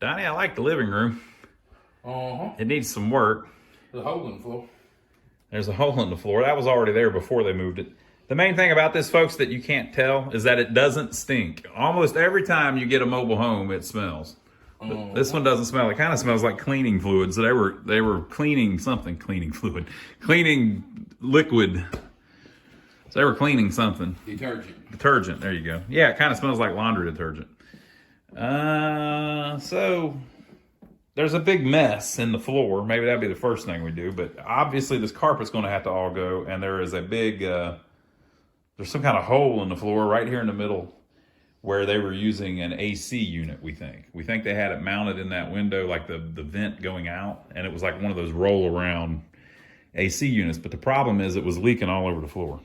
Donnie, I like the living room. It needs some work. There's a hole in the floor. There's a hole in the floor. That was already there before they moved it. The main thing about this, folks, that you can't tell is that it doesn't stink. Almost every time you get a mobile home, it smells. This one doesn't smell. It kind of smells like cleaning fluid. So they were cleaning something, cleaning liquid. So they were cleaning something. Detergent. There you go. Yeah, it kind of smells like laundry detergent. So there's a big mess in the floor. Maybe that'd be the first thing we do. But obviously this carpet's going to have to all go. And there is a big, there's some kind of hole in the floor right here in the middle where they were using an AC unit, we think. We think they had it mounted in that window, like the vent going out. And it was like one of those roll around AC units. But the problem is it was leaking all over the floor.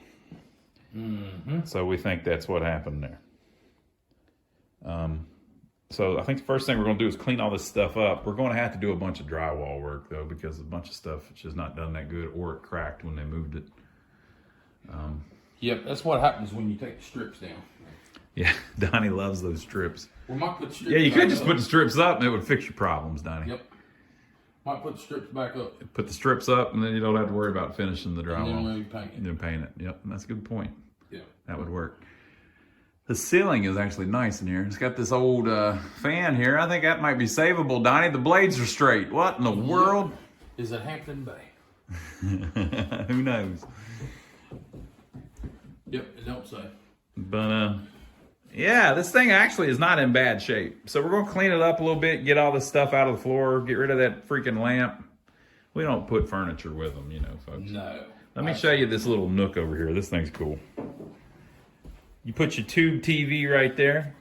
So we think that's what happened there. So I think the first thing we're going to do is clean all this stuff up. We're going to have to do a bunch of drywall work, though, because a bunch of stuff it's just not done that good, or it cracked when they moved it. Yep, that's what happens when you take the strips down. Yeah, Donnie loves those strips. We might put the strips you could just up. put the strips up and it would fix your problems, Donnie. Yep. Might put the strips back up. Put the strips up and then you don't have to worry about finishing the drywall. And then we paint it. And then paint it. Yep, that's a good point. Yeah. That would work. The ceiling is actually nice in here. It's got this old fan here. I think that might be savable, Donnie. The blades are straight. What in the world? Is it Hampton Bay? Who knows? Yep, it don't say. But, yeah, this thing actually is not in bad shape. So we're going to clean it up a little bit, get all this stuff out of the floor, get rid of that freaking lamp. We don't put furniture with them, you know, folks. No. Let me show you this little nook over here. This thing's cool. You put your tube TV right there.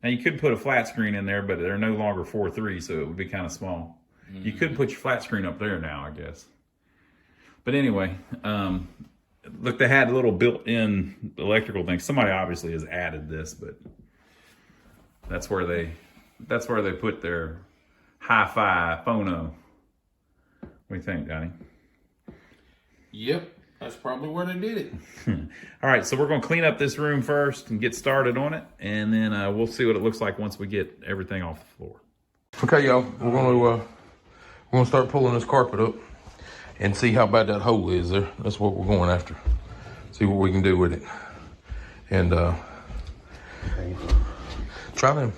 Now, you could put a flat screen in there, but they're no longer 4:3, so it would be kind of small. You could put your flat screen up there now, I guess. But anyway, look, they had a little built-in electrical thing. Somebody obviously has added this, but that's where they put their hi-fi phono. What do you think, Donnie? Yep, that's probably where they did it. All right, so we're going to clean up this room first and get started on it, and then we'll see what it looks like once we get everything off the floor. Okay, y'all, we're gonna start pulling this carpet up and see how bad that hole is there. That's what we're going after. See what we can do with it. And try them.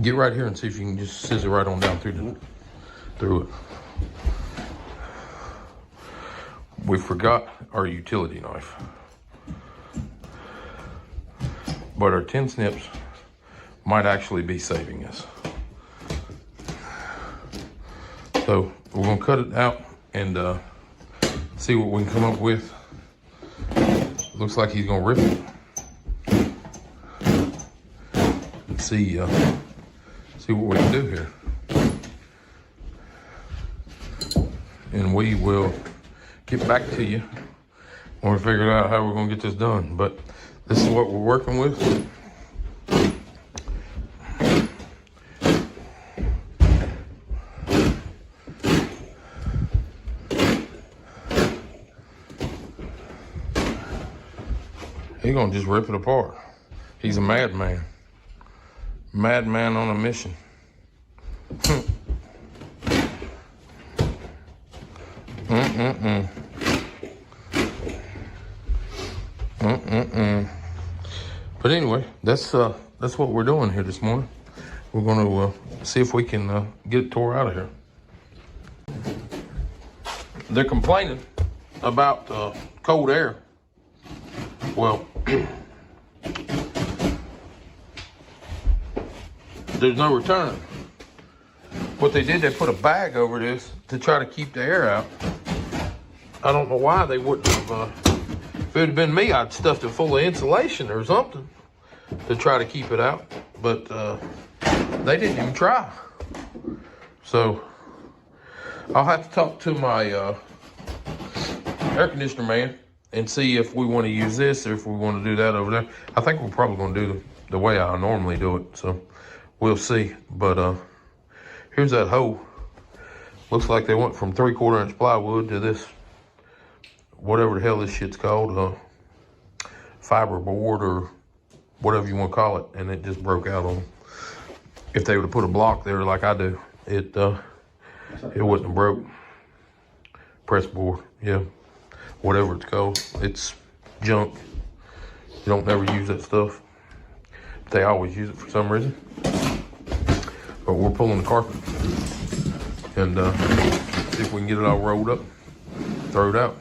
Get right here and see if you can just scissor right on down through it. We forgot our utility knife, but our 10 snips might actually be saving us. So we're gonna cut it out and see what we can come up with. Looks like he's gonna rip it. Let's see what we can do here. And we will get back to you when we figure out how we're gonna get this done. But this is what we're working with. He's gonna just rip it apart. He's a madman. Madman on a mission. But anyway, that's what we're doing here this morning. We're gonna see if we can get it tore out of here. They're complaining about cold air. Well, there's no return. What they did, they put a bag over this to try to keep the air out. I don't know why they wouldn't have. If it had been me, I'd stuffed it full of insulation or something to try to keep it out. But they didn't even try. So I'll have to talk to my air conditioner man and see if we want to use this or if we want to do that over there. I think we're probably going to do the way I normally do it. So we'll see. But here's that hole. Looks like they went from 3/4 inch plywood to this, whatever the hell this shit's called, fiberboard or whatever you want to call it, and it just broke out on them. If they would have put a block there like I do, it wouldn't have broke. Press board, yeah, whatever it's called. It's junk. You don't never use that stuff. They always use it for some reason. But we're pulling the carpet and see if we can get it all rolled up, throw it out.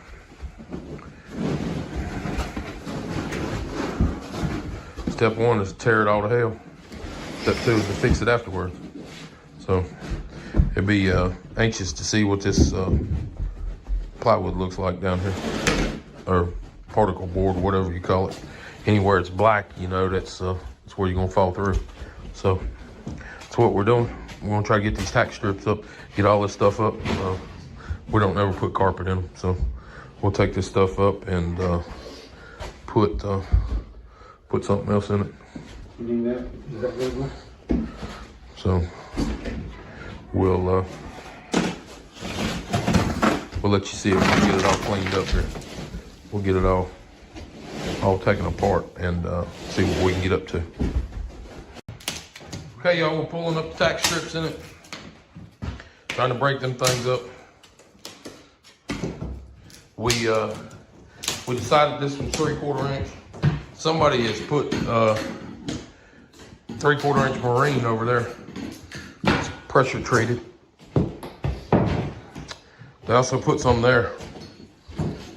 Step one is to tear it all to hell. Step two is to fix it afterwards. So it'd be anxious to see what this plywood looks like down here, or particle board, whatever you call it. Anywhere it's black, you know, that's where you're gonna fall through. So that's what we're doing. We're gonna try to get these tack strips up, get all this stuff up. We don't ever put carpet in them, so we'll take this stuff up and put something else in it. You need that? Is that good one? So we'll let you see if we can get it all cleaned up here. We'll get it all taken apart and see what we can get up to. Okay, y'all, we're pulling up the tack strips in it. Trying to break them things up. We decided this was 3/4 inch. Somebody has put 3/4 inch marine over there. It's pressure treated. They also put some there.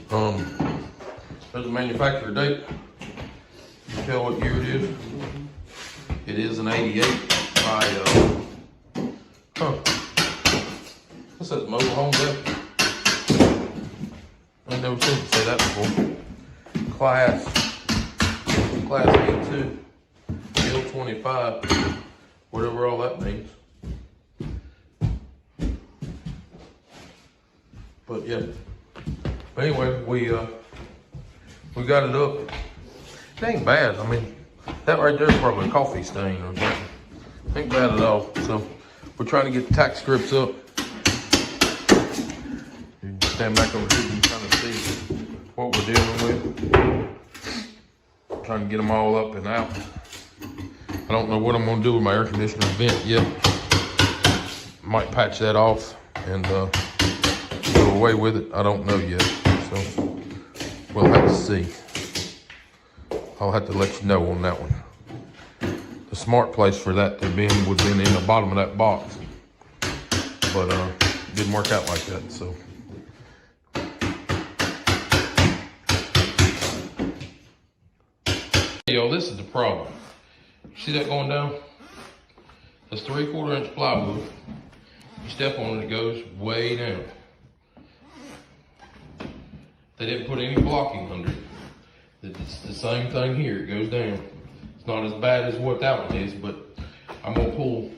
There's a manufacturer date. You can tell what year it is. It is an 88 by, This says mobile home depth. I've never seen it say that before. Class A2, L25, whatever all that means. But yeah. Anyway, we got it up. It ain't bad. I mean, that right there is probably a coffee stain or something. Ain't bad at all. So we're trying to get the tack strips up. You can stand back over here and kind of see what we're dealing with. Trying to get them all up and out. I don't know what I'm gonna do with my air conditioner vent yet. Might patch that off and go away with it. I don't know yet. So we'll have to see. I'll have to let you know on that one. The smart place for that to be would have been in the bottom of that box. But it didn't work out like that, so. Hey, yo, this is the problem. See that going down? That's 3/4 inch plywood. You step on it, it goes way down. They didn't put any blocking under it. It's the same thing here, it goes down. It's not as bad as what that one is, but I'm gonna pull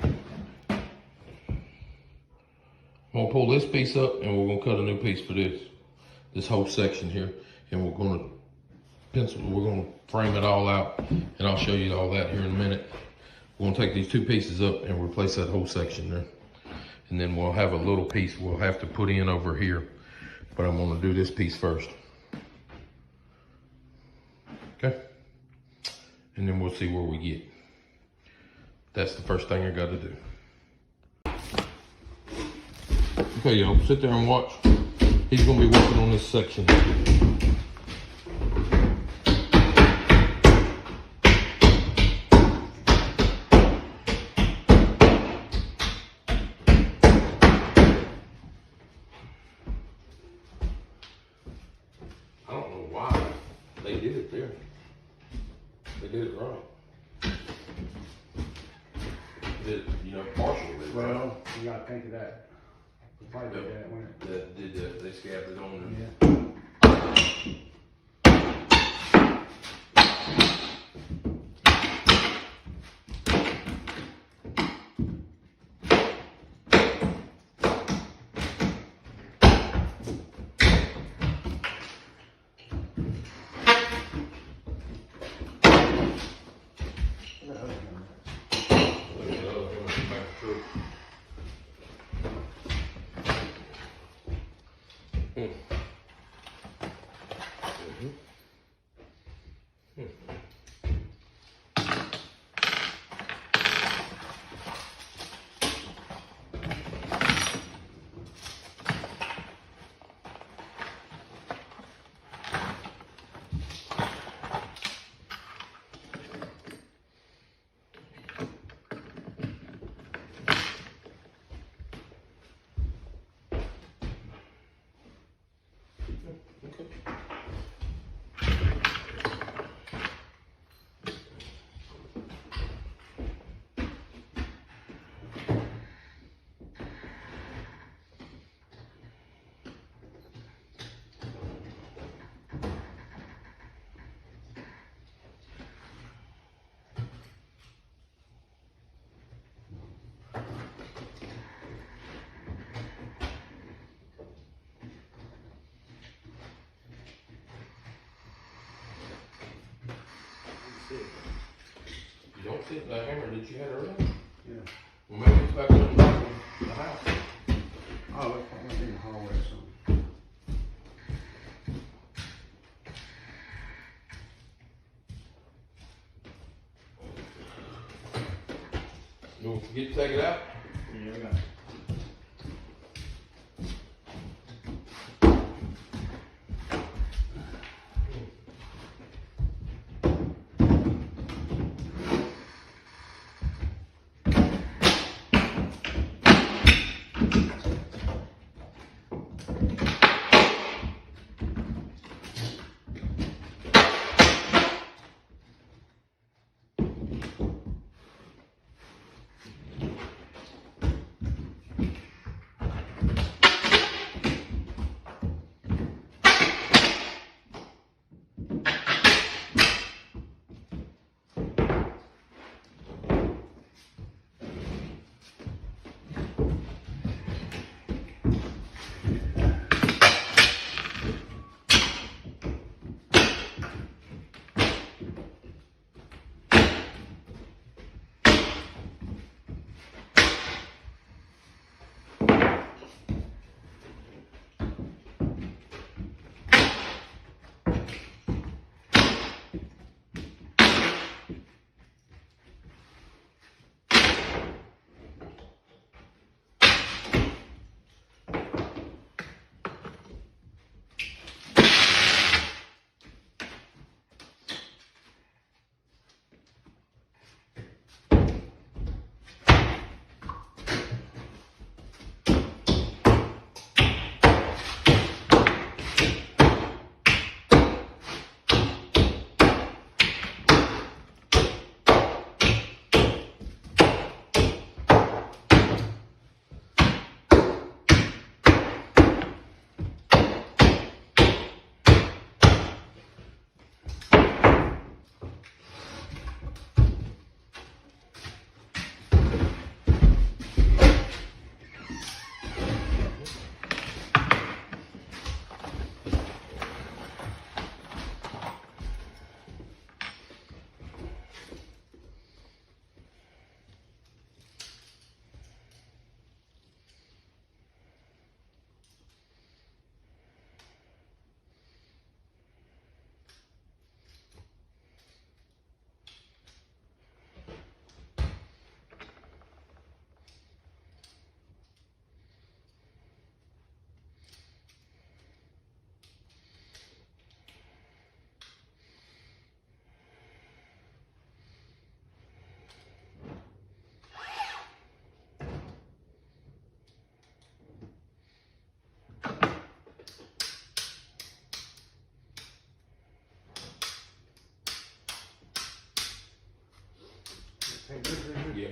this piece up and we're gonna cut a new piece for this whole section here. And we're gonna frame it all out, and I'll show you all that here in a minute. We're gonna take these two pieces up and replace that whole section there. And then we'll have a little piece we'll have to put in over here. But I'm gonna do this piece first. Okay? And then we'll see where we get. That's the first thing I gotta do. Okay, y'all, sit there and watch. He's gonna be working on this section. I don't know why they did it there. They did it wrong. Did, you know, partially right. Well, you gotta think of that. Probably did that, wouldn't it? That did that. They scabbed it on there. Yeah. stick. You don't see the hammer that you had earlier? Yeah. Well, maybe it's back in the back of the house. Oh, it's probably in the hallway or something. You won't forget to take it out? Yeah, I got it. Yeah.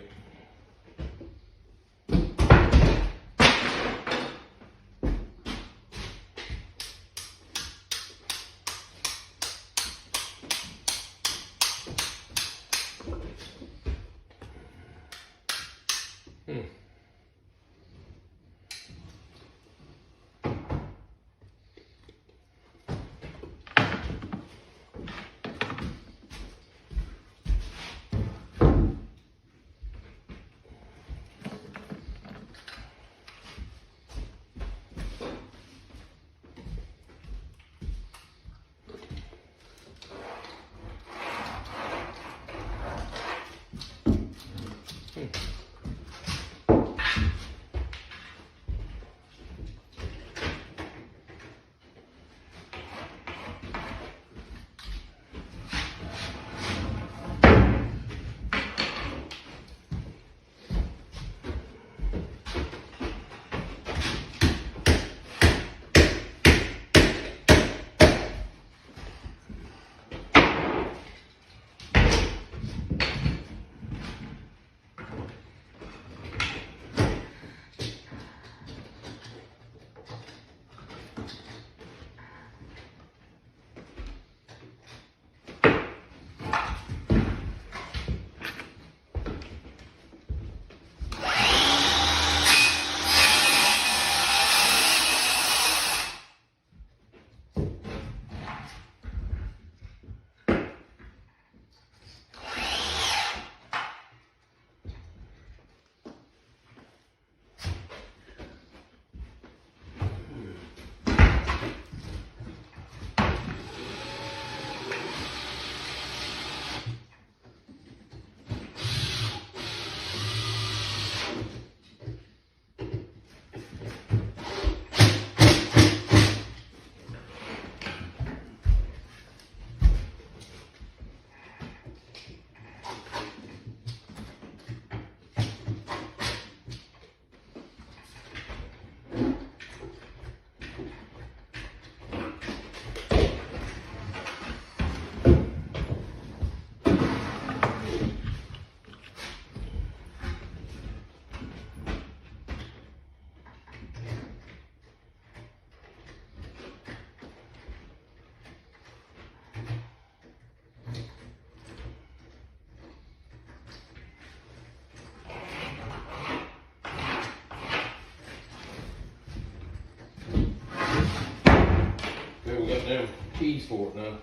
got them keys for it now.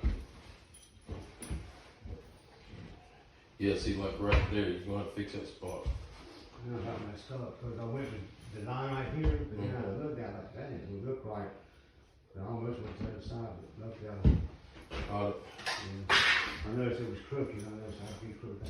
Yeah, see, like right there, you're gonna have to fix that spot. I got messed up, cause I went to the line right here, but then I looked at it like, that didn't look right. I almost went to the other side, but looked at it. Yeah. I noticed it was crooked, I noticed how to be crooked.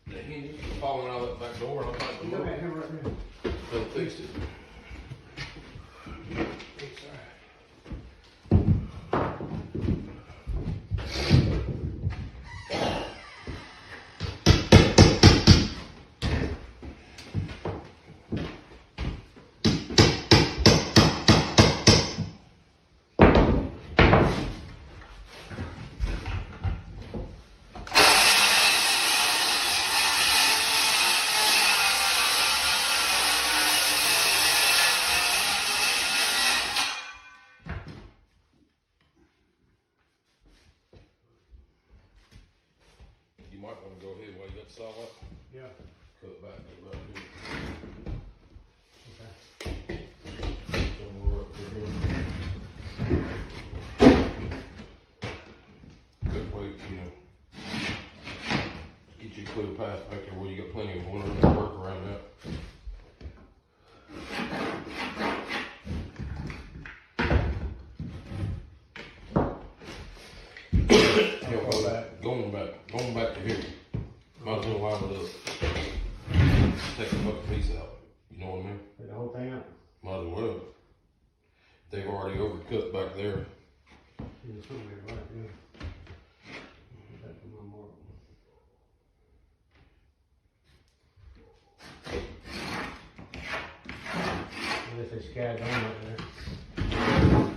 The hinges were falling out of that back door, and I thought, Look at him right there. they'll fix it. You might want to go ahead while you got the saw up. Yeah. Cut it back, get right here. Okay. Somewhere up there. That way, you know, get you a clear path back there where you got plenty of room to work around that. Going back to here. Might as well line it up. Take the fucking piece out. You know what I mean? Take the whole thing out? Might as well. They've already overcut back there. Yeah, somewhere right there. That's my mark. Unless they scattered on right there.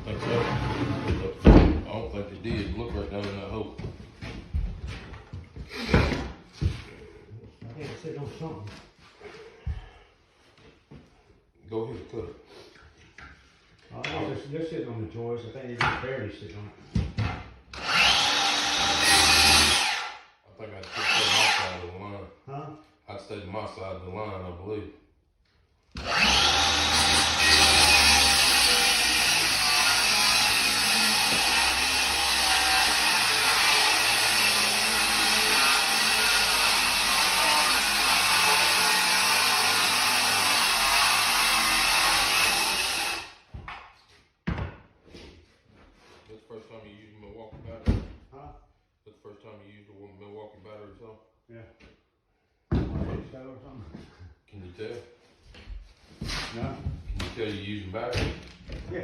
Think so? I don't think they did. Look right down in that hole. I think it's sitting on something. Go ahead and cut it. I think they're sitting on the joist. I think they just barely sitting on it. I think I'd stay to my side of the line. Huh? I'd stay to my side of the line, I believe. That's the first time you used a Milwaukee battery? Huh? That's the first time you used a Milwaukee battery, so? Yeah. Or something? Can you tell? No? Can you tell you're using battery? Yeah.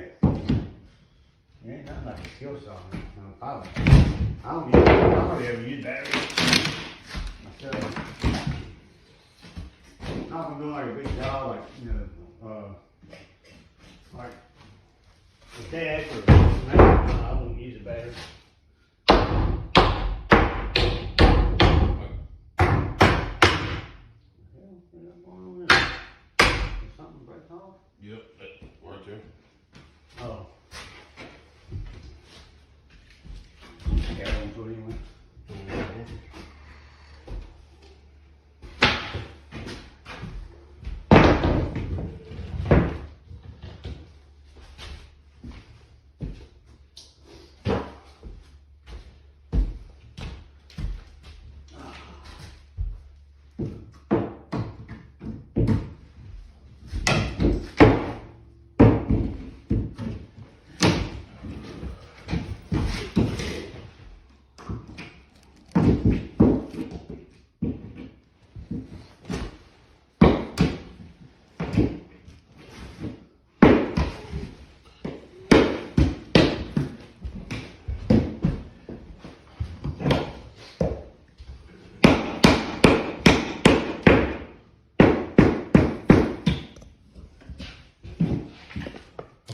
It ain't nothing like a skill saw. I don't really ever use batteries. Not gonna do like a big job, like, you know, like a deck or something. I won't use a battery. Something break off? Yep, right there. Oh. Yeah, I won't do it anyway.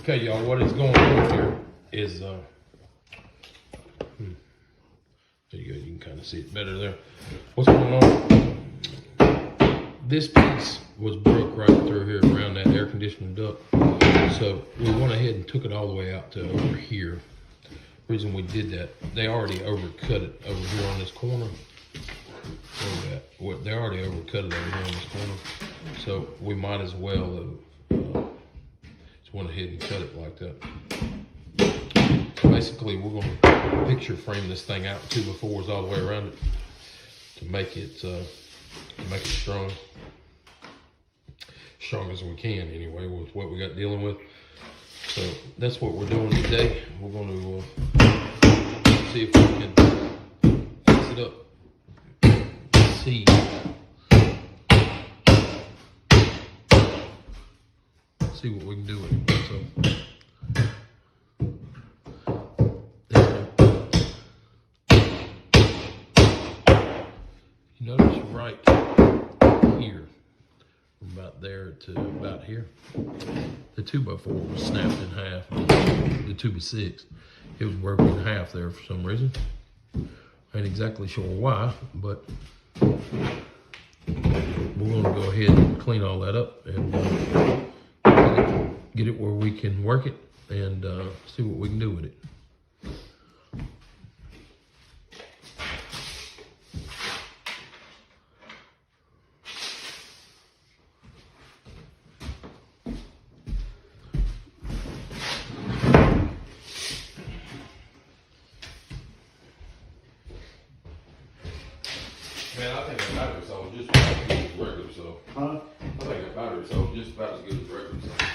Okay, y'all, what is going on here is, there you go, you can kind of see it better there. What's going on? This piece was broke right through here around that air conditioning duct. So we went ahead and took it all the way out to over here. The reason we did that, they already overcut it over here on this corner. Look at that. Well, they already overcut it over here on this corner. So we might as well just went ahead and cut it like that. So basically, we're going to picture frame this thing out 2x4s all the way around it to make it strong. Strong as we can anyway with what we got dealing with. So that's what we're doing today. We're going to see if we can fix it up. See what we can do with it. So you notice right here, from about there to about here, the 2x4 was snapped in half. The 2x6, it was broken in half there for some reason. I ain't exactly sure why, but we're going to go ahead and clean all that up and get it where we can work it and see what we can do with it. Man, I think a battery saw is just about as good as regular saw. Huh? I think a battery saw is just about as good as regular saw.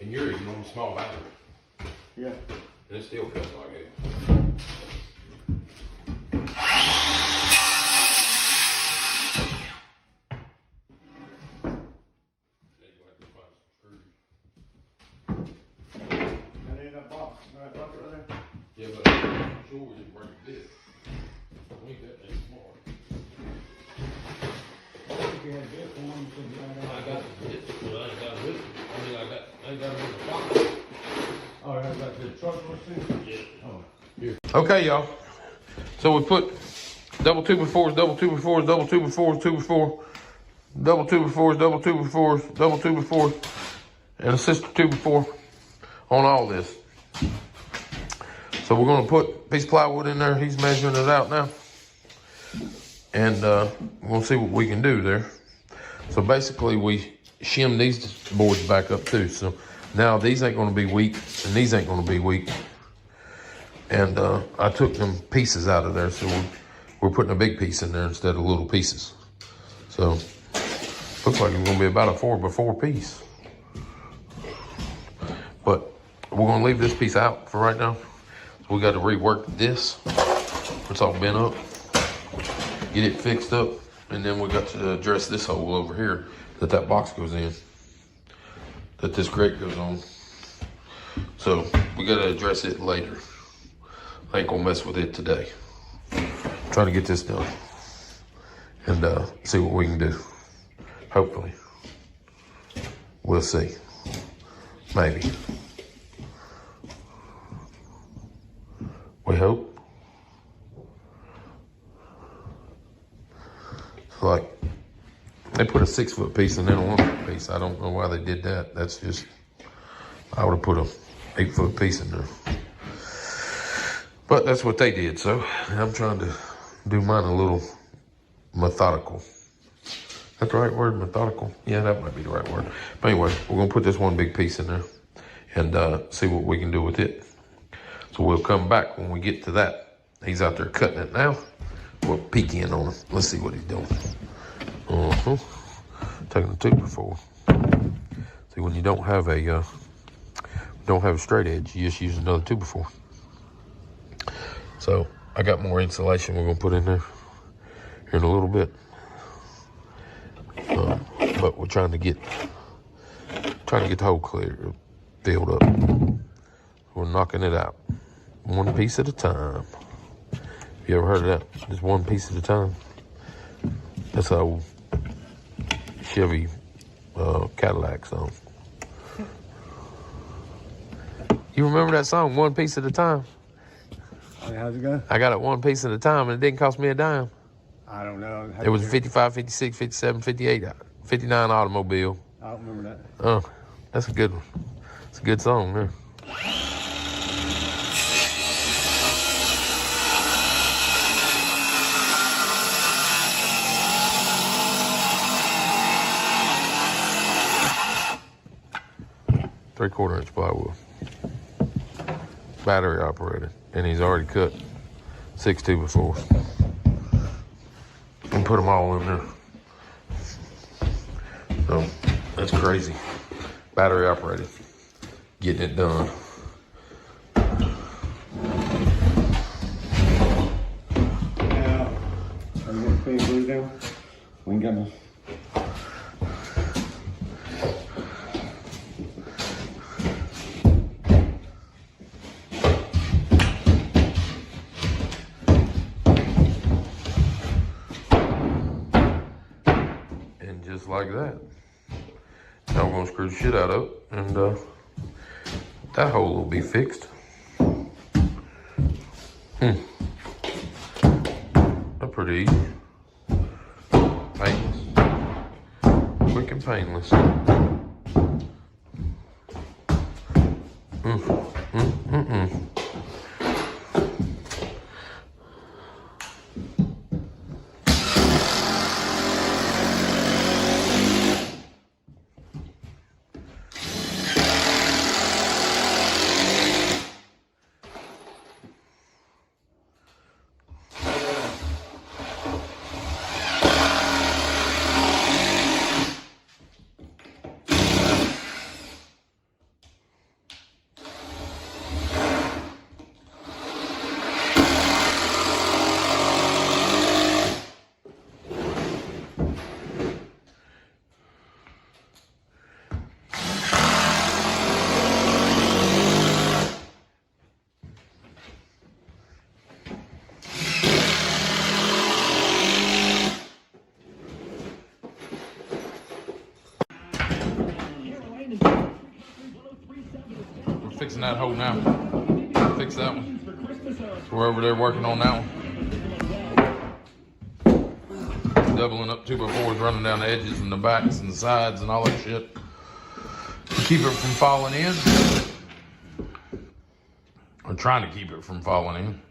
And you're even on a small battery. Yeah. And it still cuts like it. That ain't that box. That box right there. Yeah, but I'm sure we didn't break this. I think that thing's smart. I think you had a bit for one. You said you had I that. got the bit, but I ain't got it with me. I mean, I ain't got it in the box. Oh, that's like the truck was too? Yeah. Oh. Okay, y'all. So we put double 2x4s, double 2x4s, double 2x4s, 2x4, double 2x4s, double 2x4s, double 2x4s, and a sister 2x4 on all this. So we're gonna put a piece of plywood in there. He's measuring it out now. And we're gonna see what we can do there. So basically we shim these boards back up too. So now these ain't gonna be weak and these ain't gonna be weak. And I took them pieces out of there. So we're putting a big piece in there instead of little pieces. So looks like it's gonna be about a 4x4 piece. But we're gonna leave this piece out for right now. So we got to rework this. It's all bent up. Get it fixed up. And then we got to address this hole over here that box goes in. That this grate goes on. So we got to address it later. I ain't gonna mess with it today. I'm trying to get this done. And see what we can do. Hopefully. We'll see. Maybe. We hope. So like, they put a 6-foot piece and then a 1-foot piece. I don't know why they did that. That's just, I would have put a 8-foot piece in there. But that's what they did. So I'm trying to do mine a little methodical. That's the right word, methodical? Yeah, that might be the right word. But anyway, we're gonna put this one big piece in there and see what we can do with it. So we'll come back when we get to that. He's out there cutting it now. We'll peek in on him. Let's see what he's doing. Taking a 2x4. See, when you don't have a straight edge, you just use another 2x4. So I got more insulation we're gonna put in there here in a little bit. But we're trying to get the hole filled up. We're knocking it out, one piece at a time. You ever heard of that? Just one piece at a time. That's how Chevy Cadillac song. You remember that song, One Piece at a Time? Hey, how's it go? I got it one piece at a time, and it didn't cost me a dime. I don't know. It was a 55, 56, 57, 58, 59 automobile. I don't remember that. Oh, that's a good one. It's a good song, man. Three-quarter-inch plywood. Battery operated. And he's already cut 6 2x4s. And put them all in there. So, that's crazy. Battery operated. Getting it done. Now, are you going to clean blue down? We ain't got no. And just like that. Now we're gonna screw the shit out of it, and that hole will be fixed. That's pretty easy. Painless. Quick and painless. Fixing that hole now. Fix that one. So we're over there working on that one. Doubling up 2x4s, running down the edges and the backs and the sides and all that shit. Keep it from falling in. We're trying to keep it from falling in.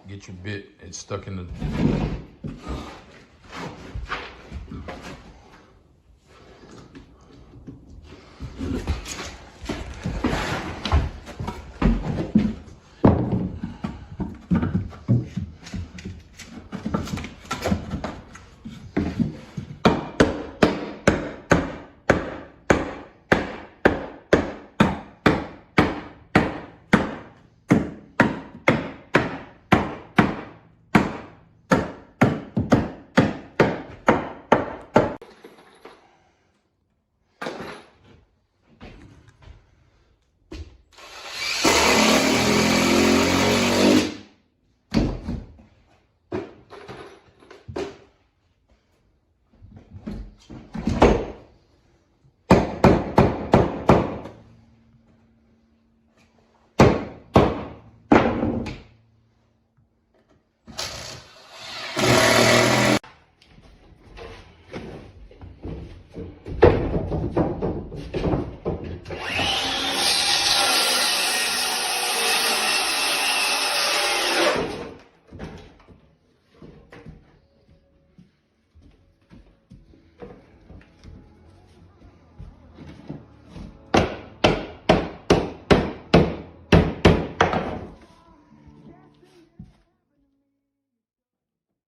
Get your bit, it's stuck in the